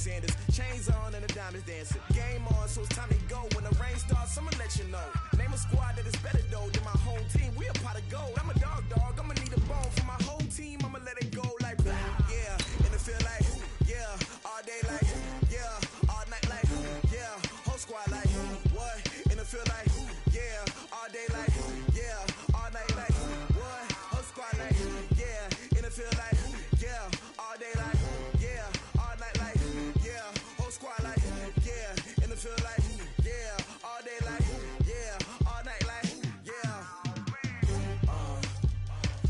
Sanders. Chains on and the diamonds dancing. Game on, so it's time to go. When the rain starts, I'ma let you know. Name a squad that is better though than my whole team. We a pot of gold. I'm a dog. I'ma need a bone for my whole team. I'ma let it go like, yeah. And it feel like, yeah. All day like, yeah. All night like, yeah. Whole squad like, what? And it feel like, yeah. All day like, yeah. All night like, what? Whole squad like, yeah. And it feel like, yeah. All day like, yeah. All night like, yeah. Whole squad like, yeah. And it feel like, yeah. All day like, yeah. All night like, yeah.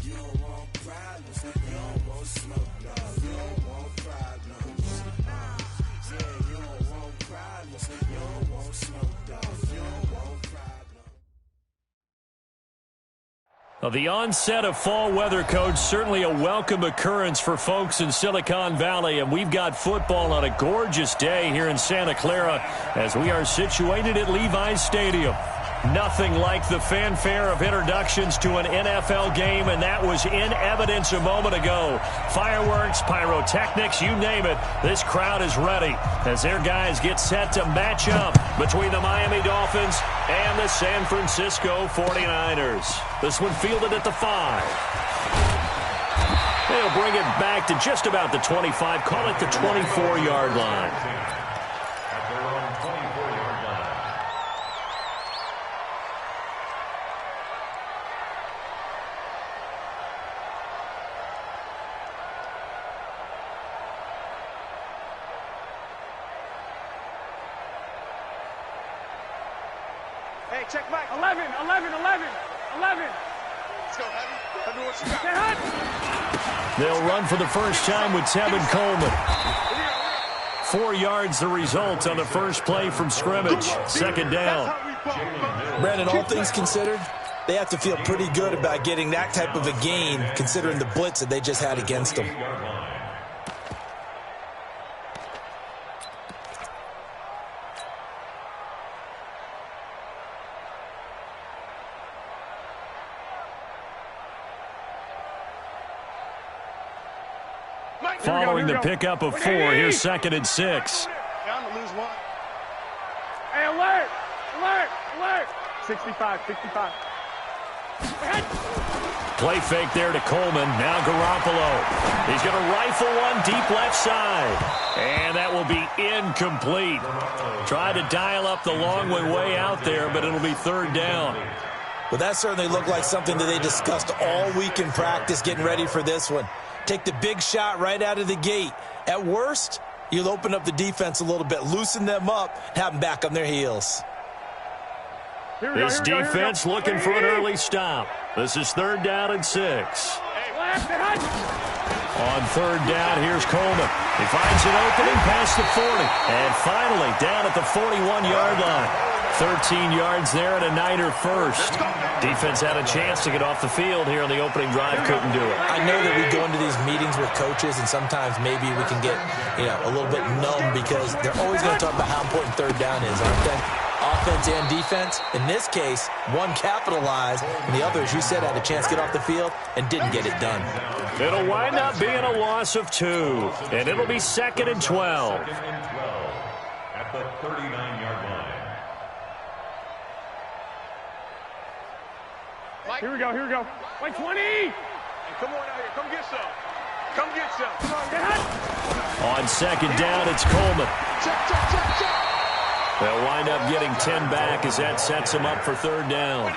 You don't want problems. You don't want smoke, no. You don't want problems. Yeah, you don't want problems. You don't want smoke, dog. You don't want problems. Well, the onset of fall weather, Coach, certainly a welcome occurrence for folks in Silicon Valley, and we've got football on a gorgeous day here in Santa Clara as we are situated at Levi's Stadium. Nothing like the fanfare of introductions to an NFL game, and that was in evidence a moment ago. Fireworks, pyrotechnics, you name it. This crowd is ready as their guys get set to match up between the Miami Dolphins and the San Francisco 49ers. This one fielded at the 5. They'll bring it back to just about the 25, call it the 24-yard line. Hey, check back. 11. Let's go, Heavy. What you got? They'll run for the first time with Tevin Coleman. 4 yards the result on the first play from scrimmage. Second down. Brandon, all things considered, they have to feel pretty good about getting that type of a gain considering the blitz that they just had against them. Following the pickup of 4, here's 2nd and 6. Down to lose one. Hey, alert! 65. Play fake there to Coleman. Now Garoppolo. He's going to rifle one deep left side. And that will be incomplete. Tried to dial up the long one way out there, but it'll be 3rd down. Well, that certainly looked like something that they discussed all week in practice getting ready for this one. Take the big shot right out of the gate. At worst, you'll open up the defense a little bit, loosen them up, have them back on their heels. This defense looking for an early stop. This is 3rd down and 6. On 3rd down, here's Coleman. He finds an opening past the 40. And finally, down at the 41-yard line. 13 yards there and a Niner first. Defense had a chance to get off the field here on the opening drive, couldn't do it. I know that we go into these meetings with coaches, and sometimes maybe we can get, a little bit numb because they're always going to talk about how important 3rd down is, aren't they? Offense and defense. In this case, one capitalized, and the other, as you said, had a chance to get off the field and didn't get it done. It'll wind up being a loss of 2, and it'll be 2nd and 12. At the 39-yard line. Here we go. Like 20. Hey, come on out here. Come get some. Come on, get hot. On 2nd down, it's Coleman. Check. They'll wind up getting 10 back as that sets them up for 3rd down.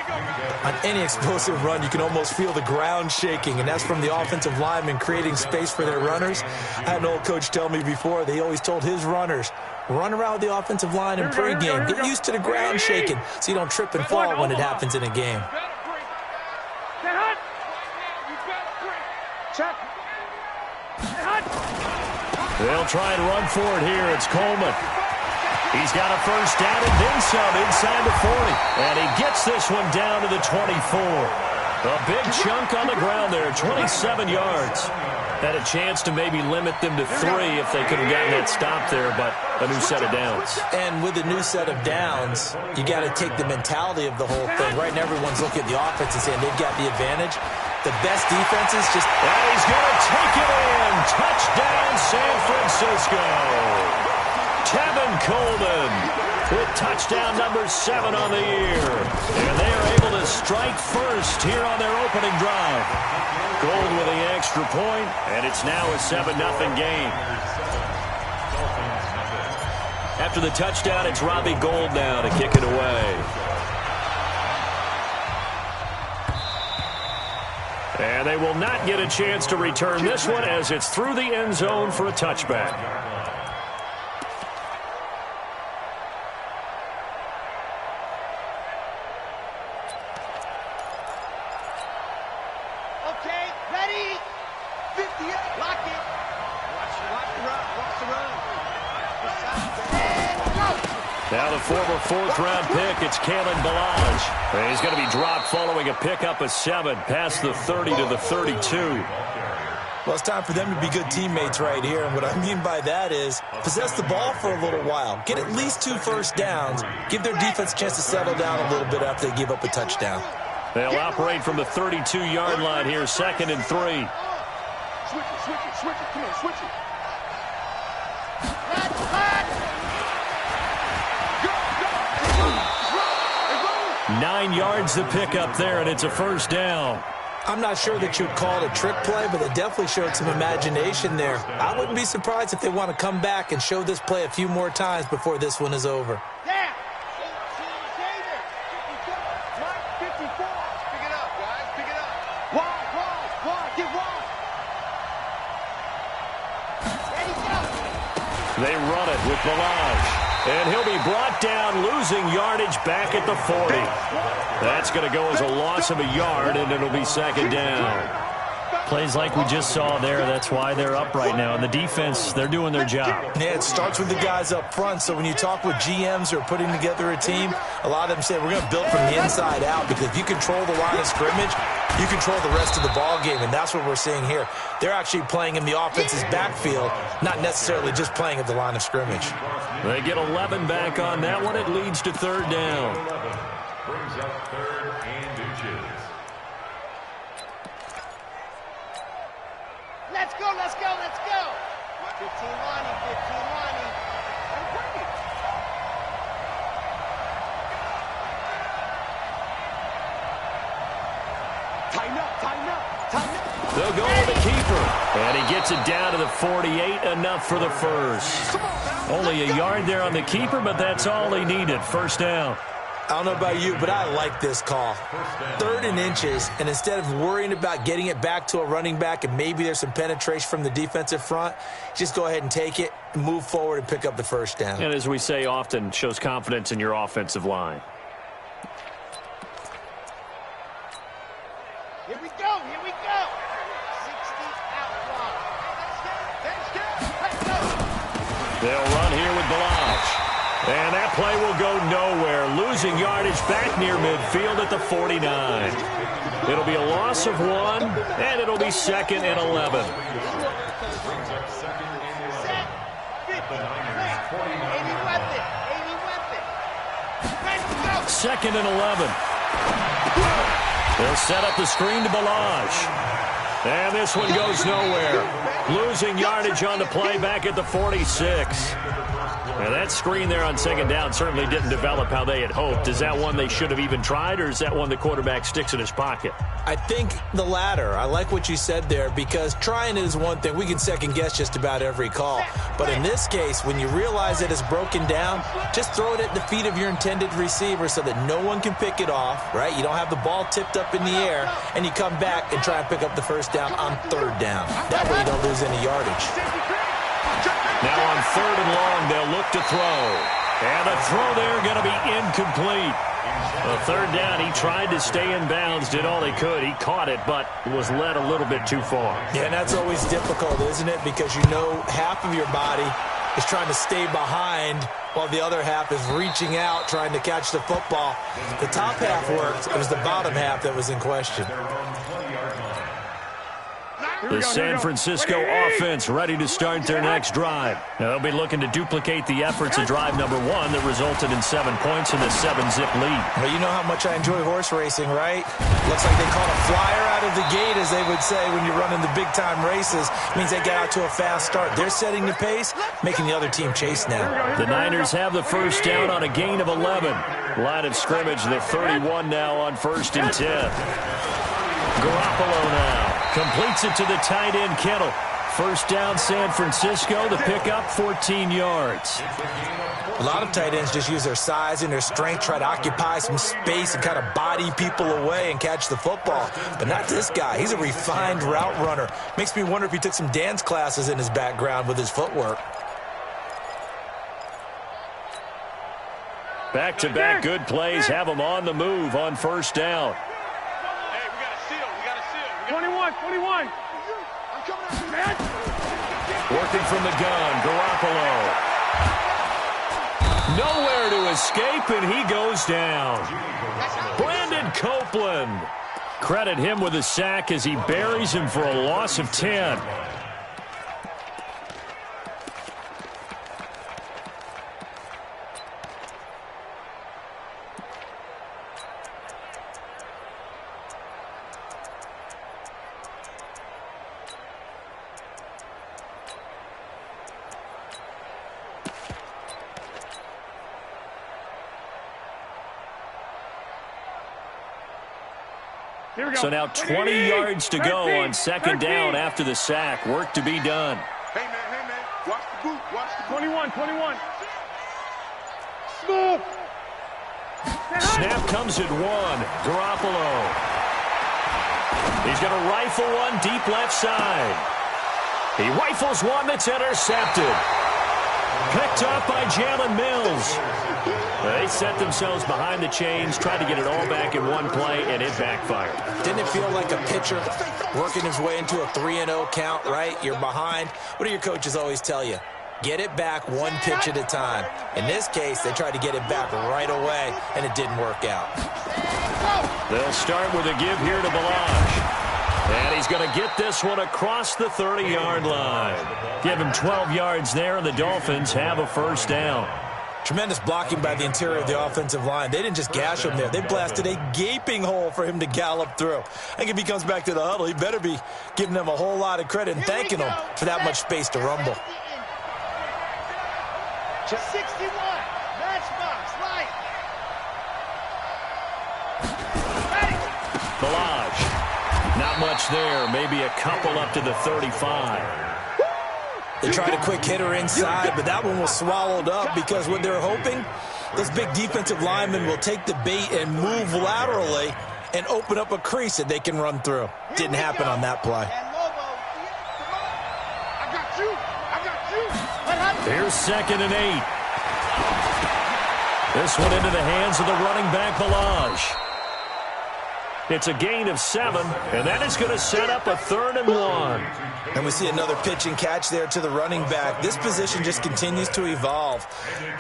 On any explosive run, you can almost feel the ground shaking, and that's from the offensive linemen creating space for their runners. I had an old coach tell me before, they always told his runners, run around the offensive line in pregame. Get used to the ground shaking so you don't trip and fall when it happens in a game. Check. They'll try and run for it here. It's Coleman. He's got a first down and then some inside the 40. And he gets this one down to the 24. A big chunk on the ground there, 27 yards. Had a chance to maybe limit them to 3 if they could have gotten that stop there, but a new set of downs. And with a new set of downs, you got to take the mentality of the whole thing. Right now, everyone's looking at the offense and saying they've got the advantage. The best defense is just... And he's going to take it in. Touchdown, San Francisco. Coleman with touchdown number 7 on the year. And they are able to strike first here on their opening drive. Gold with the extra point, and it's now a 7-0 game. After the touchdown, it's Robbie Gould now to kick it away. And they will not get a chance to return this one as it's through the end zone for a touchback. Okay, ready? 58, lock it. Watch the run, watch the run. Now the former 4th-round pick, it's Kalen Ballage. And he's going to be dropped following a pickup of 7 past the 30 to the 32. Well, it's time for them to be good teammates right here. And what I mean by that is possess the ball for a little while. Get at least 2 first downs. Give their defense a chance to settle down a little bit after they give up a touchdown. They'll operate from the 32-yard line here, 2nd and 3. Switch it. Come on, switch it. 9 yards to pick up there, and it's a first down. I'm not sure that you'd call it a trick play, but they definitely showed some imagination there. I wouldn't be surprised if they want to come back and show this play a few more times before this one is over. Yeah. 54. Pick it up, guys. Pick it up. Wide. Get wide. Ready, go. They run it with Ballage. And he'll be brought down, losing yardage back at the 40. That's going to go as a loss of a yard, and it'll be 2nd down. Plays like we just saw there. That's why they're up right now. And the defense, they're doing their job. Yeah, it starts with the guys up front. So when you talk with GMs who are putting together a team, a lot of them say we're going to build from the inside out, because if you control the line of scrimmage, you control the rest of the ball game, and that's what we're seeing here. They're actually playing in the offense's backfield, not necessarily just playing at the line of scrimmage. They get 11 back on that one. It leads to 3rd down. Brings up 3rd and inches. Let's go. 15 Lonnie. Tighten up. They'll go with the keeper. And he gets it down to the 48, enough for the first. Only a yard there on the keeper, but that's all he needed. First down. I don't know about you, but I like this call. 3rd and inches, and instead of worrying about getting it back to a running back and maybe there's some penetration from the defensive front, just go ahead and take it, move forward, and pick up the first down. And as we say often, shows confidence in your offensive line. Here we go. 60 out block. Let's go. They'll run here with Ballage. And that play will go nowhere, losing yardage back near midfield at the 49. It'll be a loss of 1, and it'll be 2nd and 11. 2nd and 11. They'll set up the screen to Ballage. And this one goes nowhere. Losing yardage on the play back at the 46. And that screen there on 2nd down certainly didn't develop how they had hoped. Is that one they should have even tried, or is that one the quarterback sticks in his pocket? I think the latter. I like what you said there, because trying it is one thing. We can second-guess just about every call. But in this case, when you realize that it's broken down, just throw it at the feet of your intended receiver so that no one can pick it off, right? You don't have the ball tipped up in the air, and you come back and try and pick up the first down on 3rd down. That way you don't lose any yardage. Now on 3rd and long, they'll look to throw. And the throw there going to be incomplete. The 3rd down, he tried to stay in bounds, did all he could. He caught it, but was led a little bit too far. Yeah, and that's always difficult, isn't it? Because you know half of your body is trying to stay behind while the other half is reaching out, trying to catch the football. The top half worked. It was the bottom half that was in question. The San Francisco offense ready to start their next drive. They'll be looking to duplicate the efforts of drive number 1 that resulted in 7 points in the 7-zip lead. Well, you know how much I enjoy horse racing, right? Looks like they caught a flyer out of the gate, as they would say when you're running the big-time races. It means they get out to a fast start. They're setting the pace, making the other team chase now. The Niners have the first down on a gain of 11. Line of scrimmage, the 31 now on 1st and 10. Garoppolo now completes it to the tight end, Kittle. First down, San Francisco. The pickup, 14 yards. A lot of tight ends just use their size and their strength, try to occupy some space and kind of body people away and catch the football. But not this guy. He's a refined route runner. Makes me wonder if he took some dance classes in his background with his footwork. Back-to-back good plays have him on the move on first down. 21. Working from the gun, Garoppolo. Nowhere to escape, and he goes down. Brandon Copeland. Credit him with a sack as he buries him for a loss of 10. So now 20 yards to go on second down after the sack. Work to be done. Hey, man. Watch the boot. 21. Smooth. Snap comes at 1. Garoppolo. He's going to rifle one deep left side. He rifles one that's intercepted. Picked up by Jalen Mills. They set themselves behind the chains, tried to get it all back in one play, and it backfired. Didn't it feel like a pitcher working his way into a 3-0 count, right? You're behind. What do your coaches always tell you? Get it back one pitch at a time. In this case, they tried to get it back right away, and it didn't work out. They'll start with a give here to Balazs. And he's going to get this one across the 30-yard line. Give him 12 yards there, and the Dolphins have a first down. Tremendous blocking by the interior of the offensive line. They didn't just gash him there. They blasted a gaping hole for him to gallop through. I think if he comes back to the huddle, he better be giving them a whole lot of credit and thanking them for that much space to rumble. 61, matchbox, light. Balazs. Not much there. Maybe a couple up to the 35. They tried a quick hitter inside, but that one was swallowed up because what they're hoping, those big defensive linemen will take the bait and move laterally and open up a crease that they can run through. Didn't happen on that play. Here's 2nd and 8. This one into the hands of the running back, Balazs. It's a gain of 7, and that is going to set up a 3rd and 1. And we see another pitch and catch there to the running back. This position just continues to evolve.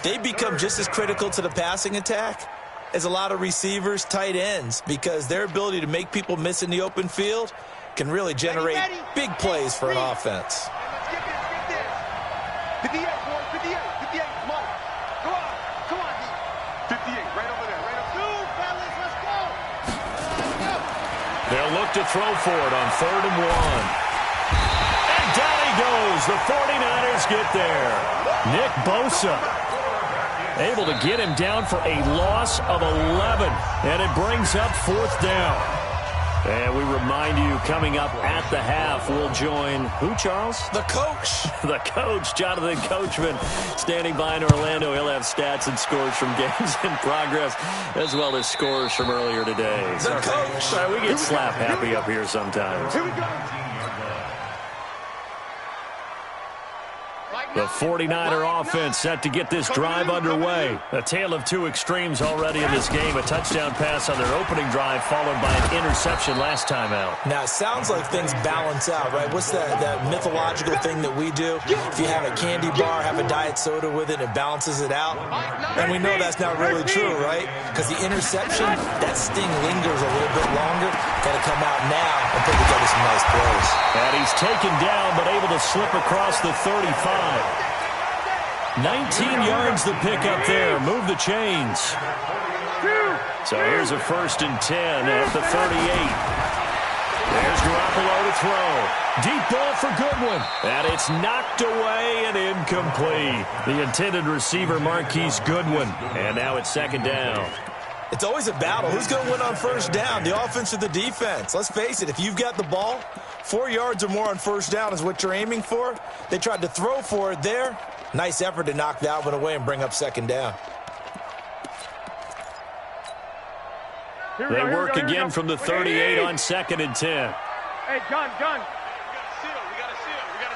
They become just as critical to the passing attack as a lot of receivers, tight ends, because their ability to make people miss in the open field can really generate big plays for an offense. 58, boy, 58, come on. Come on, 58, right over there, right up there. Fellas, let's go. They'll look to throw for it on 3rd and 1. And down he goes. The 49ers get there. Nick Bosa able to get him down for a loss of 11. And it brings up 4th down. And we remind you, coming up at the half, we'll join who, Charles? The coach. The coach, Jonathan Coachman, standing by in Orlando. He'll have stats and scores from games in progress, as well as scores from earlier today. The coach. Sorry, we get slap happy up here sometimes. Here we go. The 49er offense set to get this drive underway. A tale of two extremes already in this game. A touchdown pass on their opening drive followed by an interception last time out. Now, it sounds like things balance out, right? What's that mythological thing that we do? If you have a candy bar, have a diet soda with it, it balances it out. And we know that's not really true, right? Because the interception, that sting lingers a little bit longer. Got to come out now and put together some nice plays. And he's taken down but able to slip across the 35. 19 yards the pickup there. Move the chains. So here's a 1st and 10 at the 38. There's Garoppolo to throw. Deep ball for Goodwin. And it's knocked away and incomplete. The intended receiver, Marquise Goodwin. And now it's 2nd down. It's always a battle. Who's going to win on 1st down, the offense or the defense? Let's face it, if you've got the ball, 4 yards or more on 1st down is what you're aiming for. They tried to throw for it there. Nice effort to knock that one away and bring up 2nd down. They work again from the 38 on 2nd and 10. Hey, gun. We got to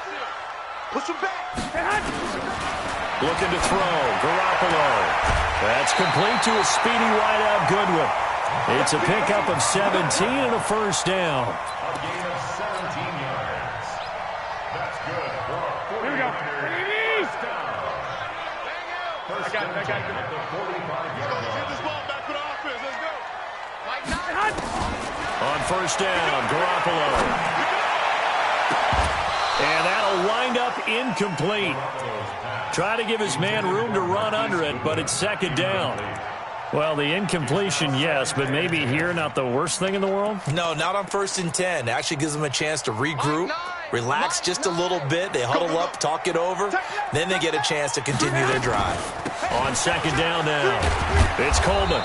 seal. Push him back. Looking to throw. Garoppolo. That's complete to a speedy wideout Goodwin. It's a pickup of 17 and a 1st down. A gain of 17 yards. That's good for a 49er. Here we go. First down. First I got it. at the 45-yard line. Get this ball back for the offense. Let's go. On 1st down, Garoppolo. And that'll wind up incomplete. Try to give his man room to run under it, but it's 2nd down. Well, the incompletion, yes, but maybe here not the worst thing in the world? No, not on 1st and 10. It actually gives them a chance to regroup, relax just a little bit. They huddle up, talk it over. Then they get a chance to continue their drive. On 2nd down now, it's Coleman.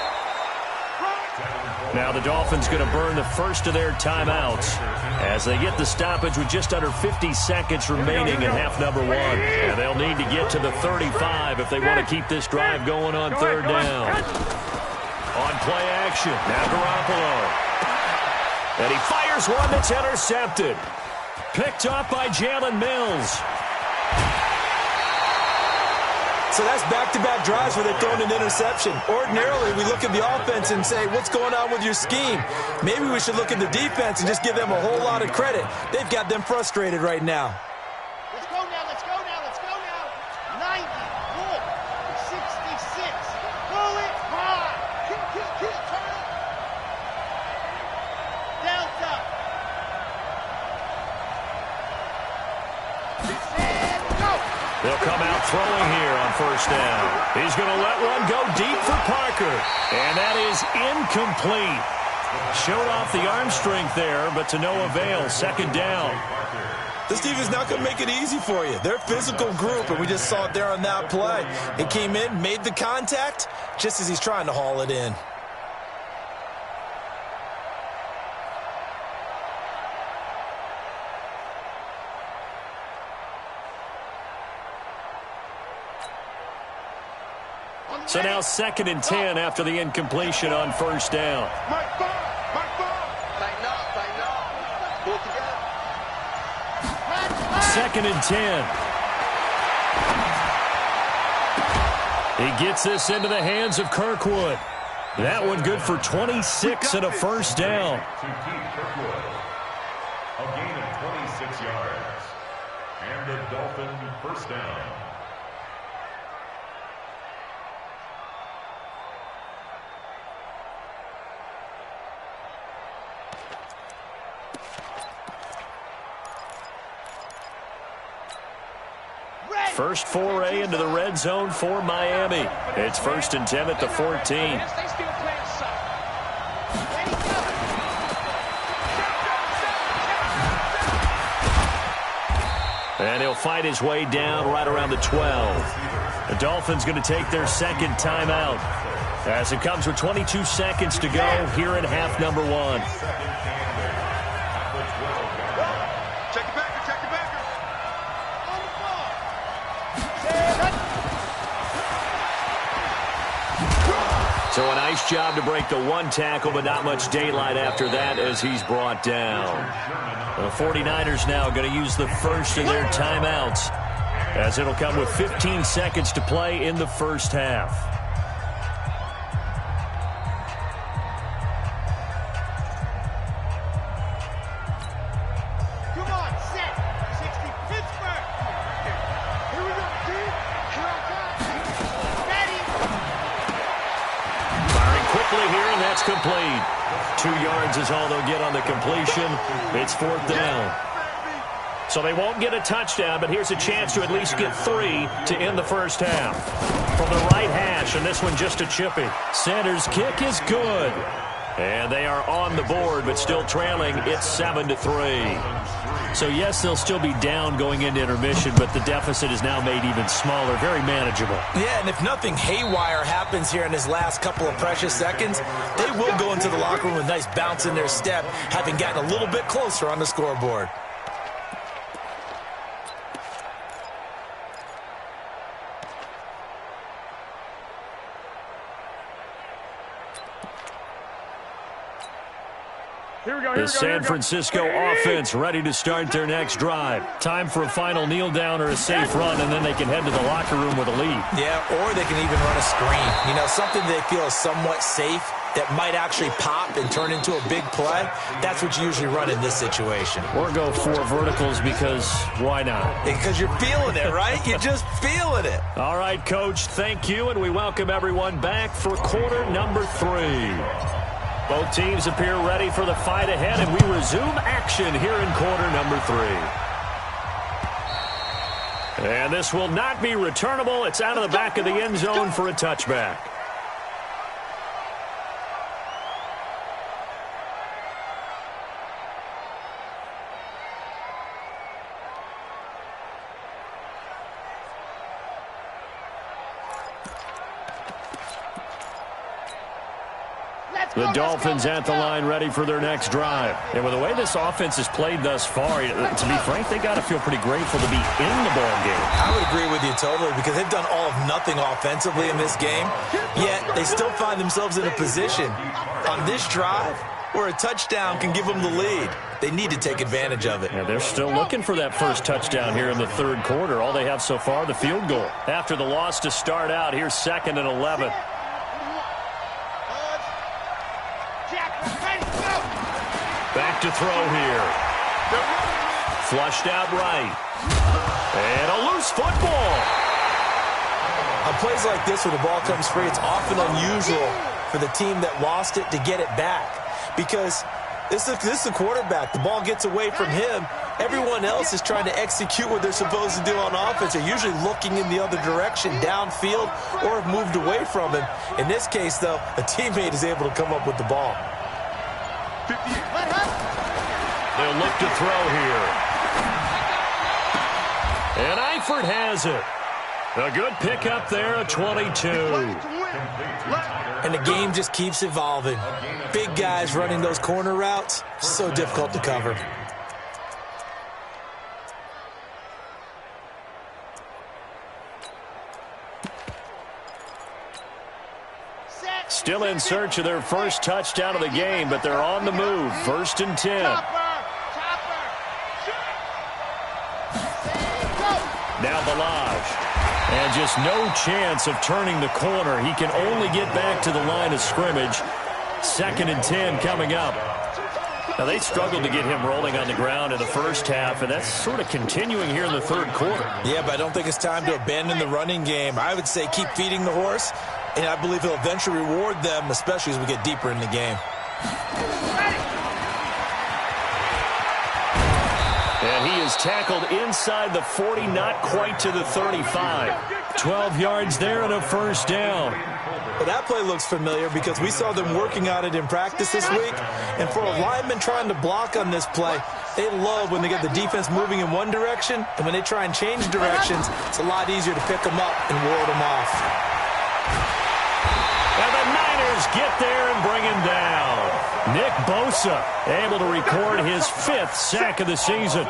Now the Dolphins going to burn the 1st of their timeouts as they get the stoppage with just under 50 seconds remaining in half number 1. And they'll need to get to the 35 if they want to keep this drive going on 3rd down. On play action, now Garoppolo. And he fires one that's intercepted. Picked up by Jalen Mills. So that's back-to-back drives where they've thrown an interception. Ordinarily, we look at the offense and say, what's going on with your scheme? Maybe we should look at the defense and just give them a whole lot of credit. They've got them frustrated right now. Let's go now. 90, pull, 66. Pull it hard. Keep, turn it. Delta. And go. They'll come out throwing here on 1st down. He's going to let one go deep for Parker. And that is incomplete. Showed off the arm strength there, but to no avail. 2nd down. This defense is not going to make it easy for you. They're a physical group, and we just saw it there on that play. He came in, made the contact, just as he's trying to haul it in. So now 2nd and 10 after the incompletion on 1st down. Mike ball. Tighten up. Pull together. 2nd and 10. He gets this into the hands of Kirkwood. That one good for 26 and a 1st down. To keep Kirkwood. A gain of 26 yards. And the Dolphin 1st down. First foray into the red zone for Miami. It's 1st and 10 at the 14. And he'll fight his way down right around the 12. The Dolphins going to take their 2nd timeout as it comes with 22 seconds to go here in half number 1. So a nice job to break the one tackle, but not much daylight after that as he's brought down. The 49ers now going to use the 1st of their timeouts as it'll come with 15 seconds to play in the first half. Complete. 2 yards is all they'll get on the completion. It's 4th down. So they won't get a touchdown, but here's a chance to at least get 3 to end the first half. From the right hash, and this one just a chippy. Sanders' kick is good. And they are on the board, but still trailing. It's 7-3. So, yes, they'll still be down going into intermission, but the deficit is now made even smaller, very manageable. Yeah, and if nothing haywire happens here in his last couple of precious seconds, they will go into the locker room with a nice bounce in their step, having gotten a little bit closer on the scoreboard. The San Francisco offense ready to start their next drive. Time for a final kneel down or a safe run, and then they can head to the locker room with a lead. Yeah, or they can even run a screen. You know, something they feel is somewhat safe that might actually pop and turn into a big play. That's what you usually run in this situation. Or go 4 verticals because why not? Because you're feeling it, right? You're just feeling it. All right, Coach, thank you, and we welcome everyone back for quarter number 3. Both teams appear ready for the fight ahead, and we resume action here in quarter number 3. And this will not be returnable. It's out of the back of the end zone for a touchback. The Dolphins at the line ready for their next drive. And with the way this offense has played thus far, to be frank, they got to feel pretty grateful to be in the ball game. I would agree with you totally because they've done all of nothing offensively in this game, yet they still find themselves in a position on this drive where a touchdown can give them the lead. They need to take advantage of it. Yeah, they're still looking for that first touchdown here in the third quarter. All they have so far, the field goal. After the loss to start out, here's 2nd and 11. Back to throw here. Flushed out right. And a loose football. On plays like this where the ball comes free, it's often unusual for the team that lost it to get it back. Because this is the quarterback. The ball gets away from him. Everyone else is trying to execute what they're supposed to do on offense. They're usually looking in the other direction, downfield, or have moved away from him. In this case, though, a teammate is able to come up with the ball. They'll look to throw here. And Eifert has it. A good pickup there, a 22. And the game just keeps evolving. Big guys running those corner routes, so difficult to cover. Still in search of their first touchdown of the game, but they're on the move. 1st and 10. Now Balaj. And just no chance of turning the corner. He can only get back to the line of scrimmage. 2nd and 10 coming up. Now, they struggled to get him rolling on the ground in the first half, and that's sort of continuing here in the third quarter. Yeah, but I don't think it's time to abandon the running game. I would say keep feeding the horse, and I believe he'll eventually reward them, especially as we get deeper in the game. And he is tackled inside the 40, not quite to the 35. 12 yards there and a first down. Well, that play looks familiar because we saw them working on it in practice this week. And for a lineman trying to block on this play, they love when they get the defense moving in one direction. And when they try and change directions, it's a lot easier to pick them up and ward them off. And the Niners get there and bring him down. Nick Bosa able to record his 5th sack of the season.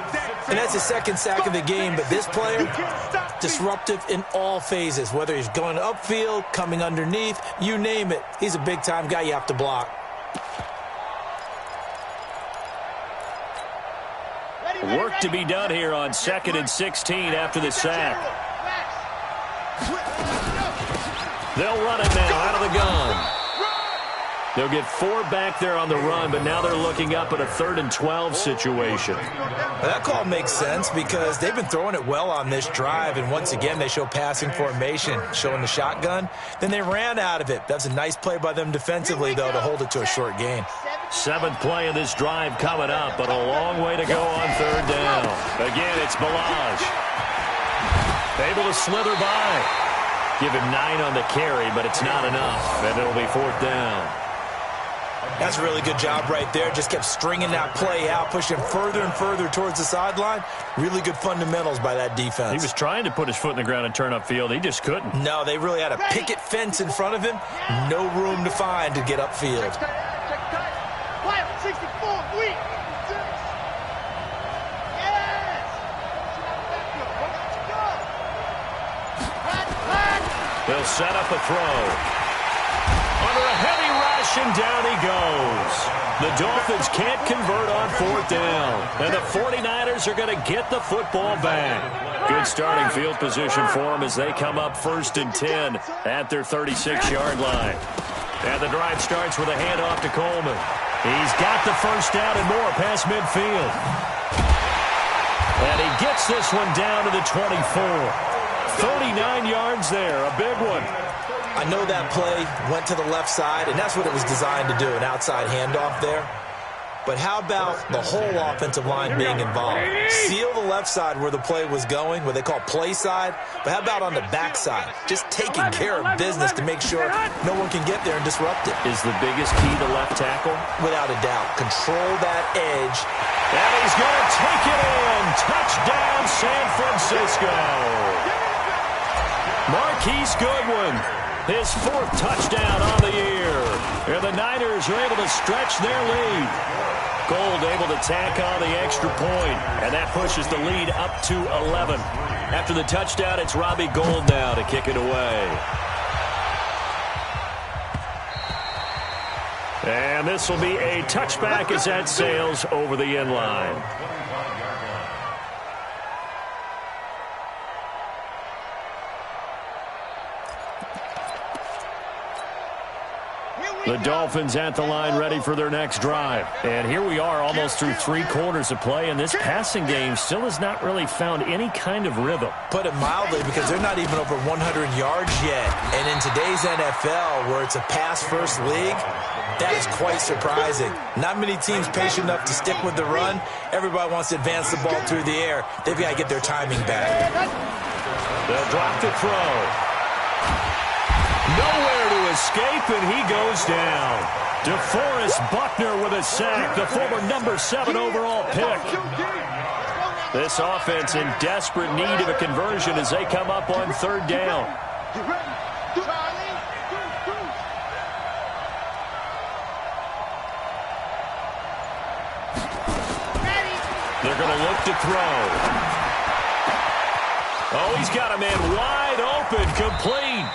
And that's his 2nd sack of the game, but this player, disruptive in all phases, whether he's going upfield, coming underneath, you name it. He's a big-time guy you have to block. Ready, Work to be done here on 2nd and 16 after the sack. They'll run it now out of the gun. They'll get 4 back there on the run, but now they're looking up at a 3rd and 12 situation. That call makes sense because they've been throwing it well on this drive, and once again they show passing formation, showing the shotgun. Then they ran out of it. That's a nice play by them defensively, though, to hold it to a short gain. 7th play of this drive coming up, but a long way to go on 3rd down. Again, it's Balaj. Able to slither by. Give him 9 on the carry, but it's not enough, and it'll be 4th down. That's a really good job right there. Just kept stringing that play out, pushing further and further towards the sideline. Really good fundamentals by that defense. He was trying to put his foot in the ground and turn upfield. He just couldn't. No, they really had a picket fence in front of him. No room to find to get upfield. Quiet, 64, weak. Yes. They'll set up a throw. Under a heavy rush, and down he goes. The Dolphins can't convert on 4th down. And the 49ers are going to get the football back. Good starting field position for them as they come up 1st and 10 at their 36-yard line. And the drive starts with a handoff to Coleman. He's got the 1st down and more past midfield. And he gets this one down to the 24. 39 yards there, a big one. I know that play went to the left side, and that's what it was designed to do, an outside handoff there. But how about the whole offensive line being involved? Seal the left side where the play was going, what they call play side. But how about on the back side? Just taking care of business to make sure no one can get there and disrupt it. Is the biggest key to left tackle? Without a doubt. Control that edge. And he's going to take it in. Touchdown, San Francisco. Marquise Goodwin, his 4th touchdown on the year. And the Niners are able to stretch their lead. Gold able to tack on the extra point, and that pushes the lead up to 11. After the touchdown, it's Robbie Gould now to kick it away. And this will be a touchback as that sails over the end line. The Dolphins at the line ready for their next drive. And here we are almost through 3 quarters of play, and this passing game still has not really found any kind of rhythm. Put it mildly, because they're not even over 100 yards yet. And in today's NFL, where it's a pass-first league, that is quite surprising. Not many teams patient enough to stick with the run. Everybody wants to advance the ball through the air. They've got to get their timing back. They'll drop the throw. Nowhere to escape, and he goes down. DeForest Buckner with a sack, the former number 7 overall pick. This offense in desperate need of a conversion as they come up on 3rd down. They're going to look to throw. Oh, he's got a man wide open, complete.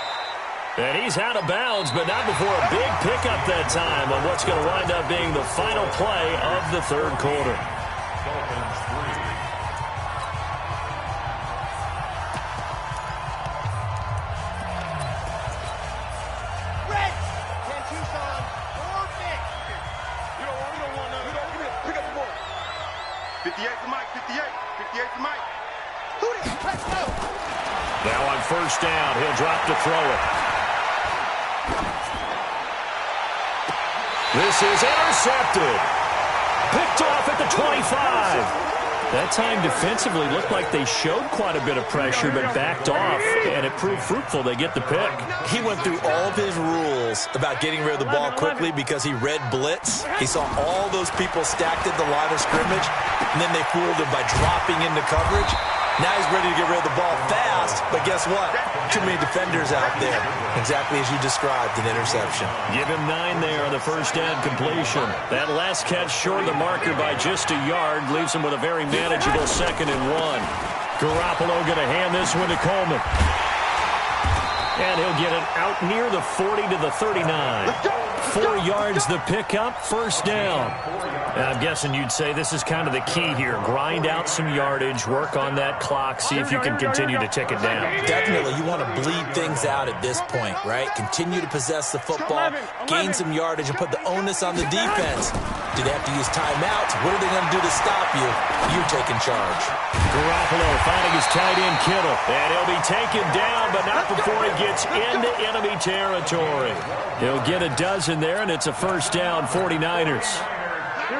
And he's out of bounds, but not before a big pickup that time on what's going to wind up being the final play of the 3rd quarter. Red, 10 Tucson, 4 Nick. You don't want none. Pick up the ball. 58 for Mike, 58 for Mike. Let's go. Now on 1st down, he'll drop to throw it. This is intercepted. Picked off at the 25. That time defensively looked like they showed quite a bit of pressure but backed off, and it proved fruitful. They get the pick. He went through all of his rules about getting rid of the ball quickly because he read blitz. He saw all those people stacked at the line of scrimmage, and then they fooled him by dropping into coverage. Now he's ready to get rid of the ball fast, but guess what? Too many defenders out there. Exactly as you described, an interception. Give him 9 there on the 1st down completion. That last catch short of the marker by just a yard leaves him with a very manageable 2nd and 1. Garoppolo going to hand this one to Coleman. And he'll get it out near the 40 to the 39. 4 yards the pickup, first down. I'm guessing you'd say this is kind of the key here. Grind out some yardage, work on that clock, see if you can continue to tick it down. Definitely. You want to bleed things out at this point, right? Continue to possess the football, gain some yardage, and put the onus on the defense. Do they have to use timeouts? What are they going to do to stop you? You're taking charge. Garoppolo finding his tight end Kittle. And he'll be taken down, but not before he gets into enemy territory. He'll get a dozen there, and it's a first down, 49ers.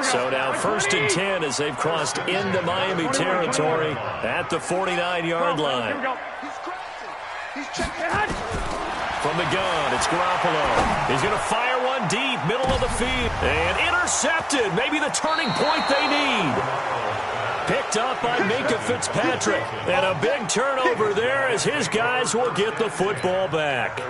So now 1st and 10 as they've crossed into Miami territory at the 49-yard line. From the gun, it's Garoppolo. He's going to fire one deep, middle of the field. And intercepted. Maybe the turning point they need. Picked up by Minkah Fitzpatrick. And a big turnover there as his guys will get the football back.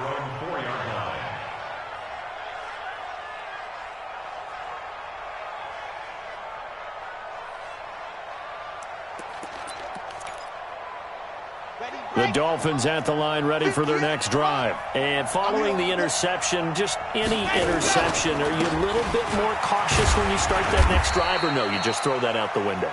The Dolphins at the line ready for their next drive. And following the interception, just any interception, are you a little bit more cautious when you start that next drive, or no, you just throw that out the window?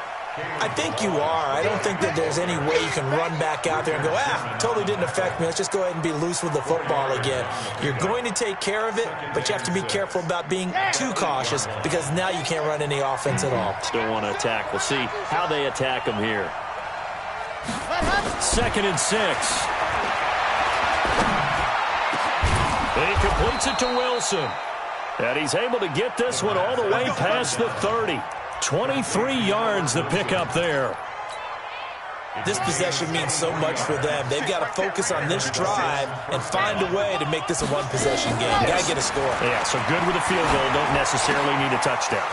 I think you are. I don't think that there's any way you can run back out there and go, totally didn't affect me. Let's just go ahead and be loose with the football again. You're going to take care of it, but you have to be careful about being too cautious because now you can't run any offense at all. Still want to attack. We'll see how they attack them here. 2nd and 6. He completes it to Wilson. And he's able to get this one all the way past the 30. 23 yards the pickup there. This possession means so much for them. They've got to focus on this drive and find a way to make this a one-possession game. Got to get a score. Yeah, so good with a field goal. Don't necessarily need a touchdown.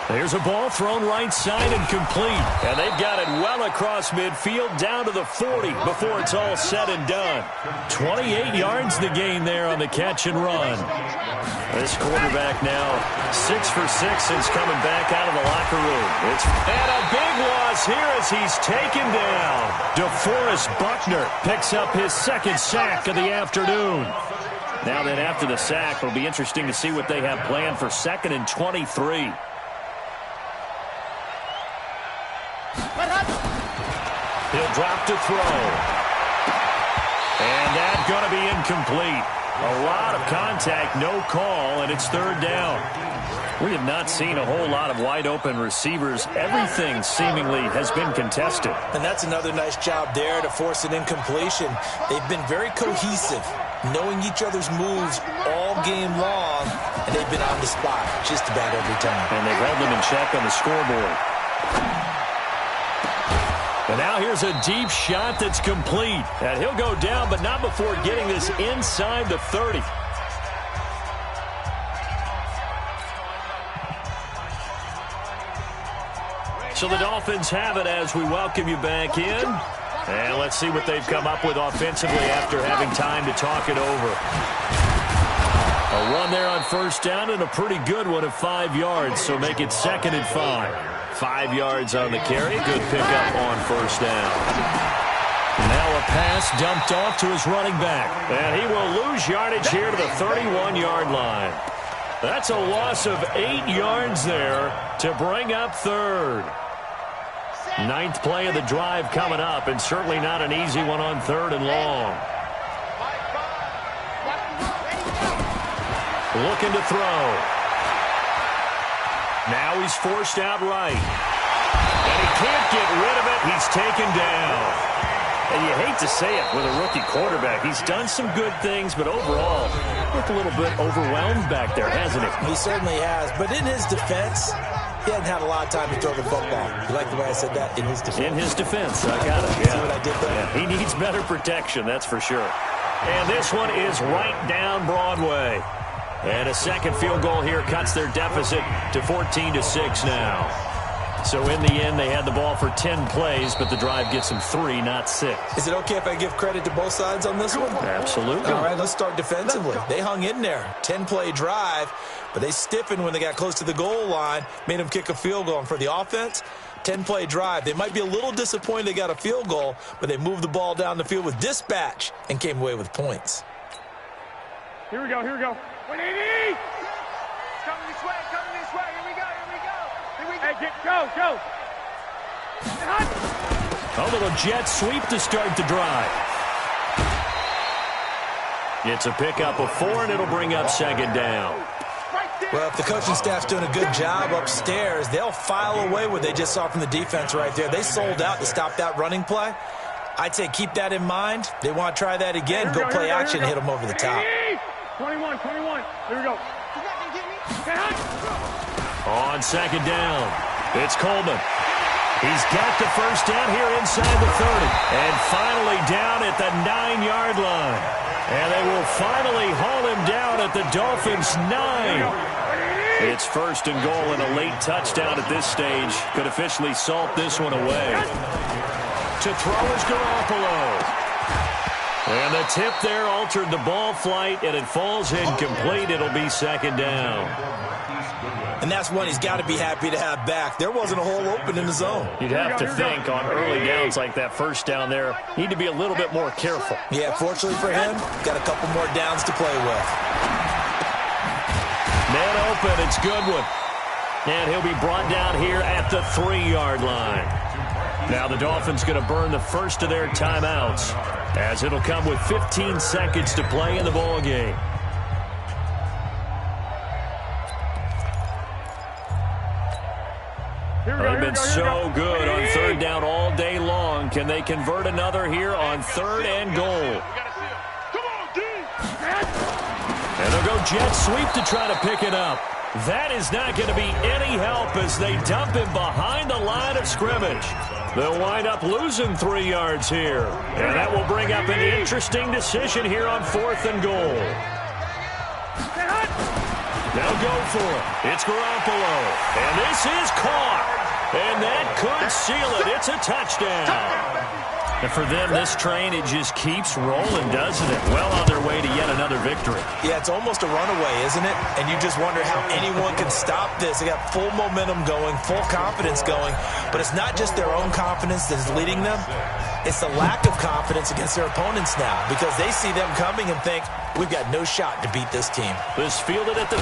There's a ball thrown right side and complete. And they've got it well across midfield down to the 40 before it's all said and done. 28 yards the gain there on the catch and run. This quarterback now 6 for 6 since coming back out of the locker room. And a big loss here as he's taken down. DeForest Buckner picks up his 2nd sack of the afternoon. Now then, after the sack, it'll be interesting to see what they have planned for 2nd and 23. He'll drop to throw. And that's going to be incomplete. A lot of contact, no call, and it's 3rd down. We have not seen a whole lot of wide-open receivers. Everything seemingly has been contested. And that's another nice job there to force an incompletion. They've been very cohesive, knowing each other's moves all game long, and they've been on the spot just about every time. And they've held them in check on the scoreboard. And now here's a deep shot that's complete. And he'll go down, but not before getting this inside the 30. So the Dolphins have it as we welcome you back in. And let's see what they've come up with offensively after having time to talk it over. A run there on 1st down and a pretty good one of 5 yards, so make it 2nd and 5. 5 yards on the carry. Good pickup on 1st down. Now a pass dumped off to his running back. And he will lose yardage here to the 31-yard line. That's a loss of 8 yards there to bring up 3rd. 9th play of the drive coming up, and certainly not an easy one on 3rd and long. Looking to throw. Now he's forced out right. And he can't get rid of it. He's taken down. And you hate to say it with a rookie quarterback. He's done some good things, but overall, looked a little bit overwhelmed back there, hasn't he? He certainly has. But in his defense, he hasn't had a lot of time to throw the football. You like the way I said that? In his defense. In his defense. I got it. Yeah. See what I did there? Yeah, he needs better protection, that's for sure. And this one is right down Broadway. And a 2nd field goal here cuts their deficit to 14-6 now. So in the end, they had the ball for 10 plays, but the drive gets them 3, not 6. Is it okay if I give credit to both sides on this one? Absolutely. All right, let's start defensively. They hung in there. 10-play drive, but they stiffened when they got close to the goal line, made them kick a field goal. And for the offense, 10-play drive. They might be a little disappointed they got a field goal, but they moved the ball down the field with dispatch and came away with points. Here we go, here we go. 180! coming this way, here we go. Hey, go. A little jet sweep to start the drive. It's a pickup of 4, and it'll bring up second down. Well, if the coaching staff's doing a good job upstairs, they'll file away what they just saw from the defense right there. They sold out to stop that running play. I'd say keep that in mind. They want to try that again. Go play action, hit them over the top. 21. Here we go. On second down, it's Coleman. He's got the first down here inside the 30. And finally down at the 9-yard line. And they will finally haul him down at the Dolphins' 9. It's first and goal, and a late touchdown at this stage could officially salt this one away. To throw is Garoppolo. And the tip there altered the ball flight, and it falls incomplete. It'll be second down. And that's one he's got to be happy to have back. There wasn't a hole open in the zone. You'd have to think on early downs like that first down there, need to be a little bit more careful. Yeah, fortunately for him, got a couple more downs to play with. Man open, it's Goodwin. And he'll be brought down here at the 3-yard line. Now the Dolphins going to burn the first of their timeouts, as it'll come with 15 seconds to play in the ball game. They've been so good on third down all day long. Can they convert another here on third and goal? And they'll go jet sweep to try to pick it up. That is not going to be any help as they dump him behind the line of scrimmage. They'll wind up losing 3 yards here. And that will bring up an interesting decision here on fourth and goal. They'll go for it. It's Garoppolo. And this is caught. And that could seal it. It's a touchdown. And for them, this train, it just keeps rolling, doesn't it? Well on their way to yet another victory. Yeah, it's almost a runaway, isn't it? And you just wonder how anyone can stop this. They got full momentum going, full confidence going. But it's not just their own confidence that's leading them. It's the lack of confidence against their opponents now, because they see them coming and think, we've got no shot to beat this team. This fielded at the 2.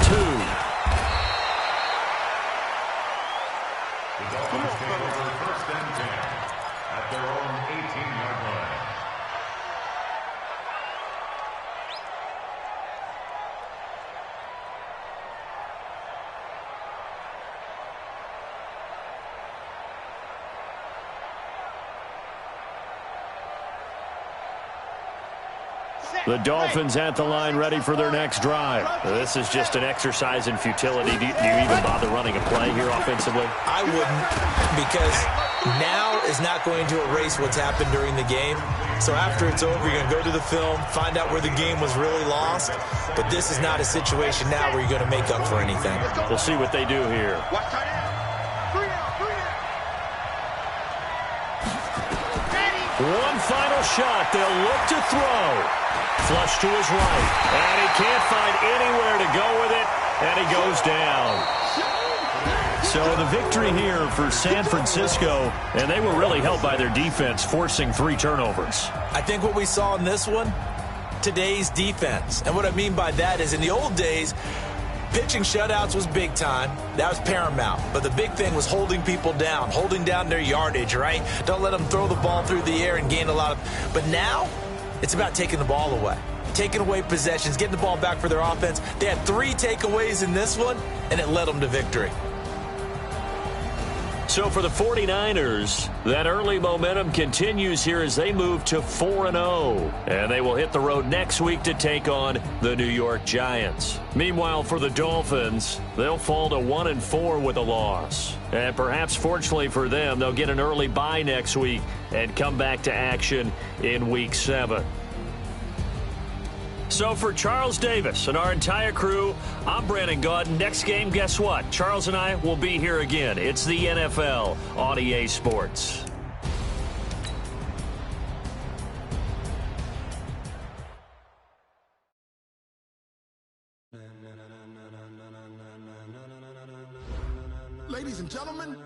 The Dolphins take over first and 10 at their own 18-yard line. The Dolphins at the line ready for their next drive. This is just an exercise in futility. Do you even bother running a play here offensively? I wouldn't, because now is not going to erase what's happened during the game. So after it's over, you're going to go to the film, find out where the game was really lost. But this is not a situation now where you're going to make up for anything. We'll see what they do here. One final shot. They'll look to throw. Flush to his right. And he can't find anywhere to go with it. And he goes down. So the victory here for San Francisco. And they were really helped by their defense, forcing 3 turnovers. I think what we saw in this one, today's defense. And what I mean by that is in the old days, pitching shutouts was big time. That was paramount. But the big thing was holding people down, holding down their yardage, right? Don't let them throw the ball through the air and gain a lot of... But now, it's about taking the ball away. Taking away possessions, getting the ball back for their offense. They had 3 takeaways in this one, and it led them to victory. So for the 49ers, that early momentum continues here as they move to 4-0. And they will hit the road next week to take on the New York Giants. Meanwhile, for the Dolphins, they'll fall to 1-4 with a loss. And perhaps fortunately for them, they'll get an early bye next week and come back to action in Week 7. So for Charles Davis and our entire crew, I'm Brandon Gaudin. Next game, guess what? Charles and I will be here again. It's the NFL on EA Sports. Ladies and gentlemen,